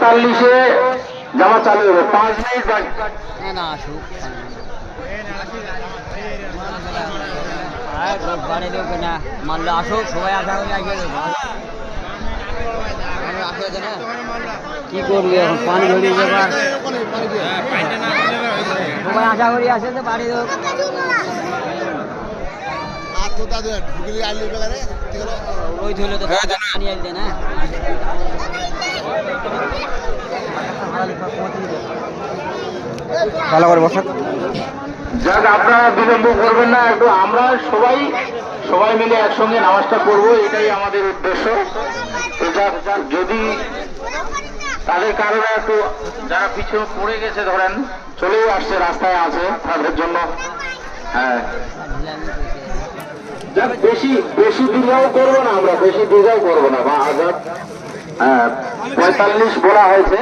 45-এ জামা চালু হবে, 5 মিনিট বাকি। না আসুক বাড়ি লোক না মানলে আসুক, সবাই আশা করি আসবে না। কি করবি এখন, পানি ধরিয়ে যাবার সবাই আশা করি আসে তো বাড়ি লোক ওই ধরলে তো পানি আসবে না। ভালো করে বসা যাক, আপনারা বিলম্ব করবেন না, একটু আমরা সবাই মিলে একসঙ্গে নামাজটা করবো, এটাই আমাদের উদ্দেশ্য। যদি তাদের কারণে একটু যারা পিছনে পড়ে গেছে, ধরেন চলেও আসছে, রাস্তায় আছে, তাদের জন্য হ্যাঁ বেশি দীর্ঘাও করবো না, আমরা বেশি দীর্ঘাও করবো না, বা 45 বলা হয়েছে,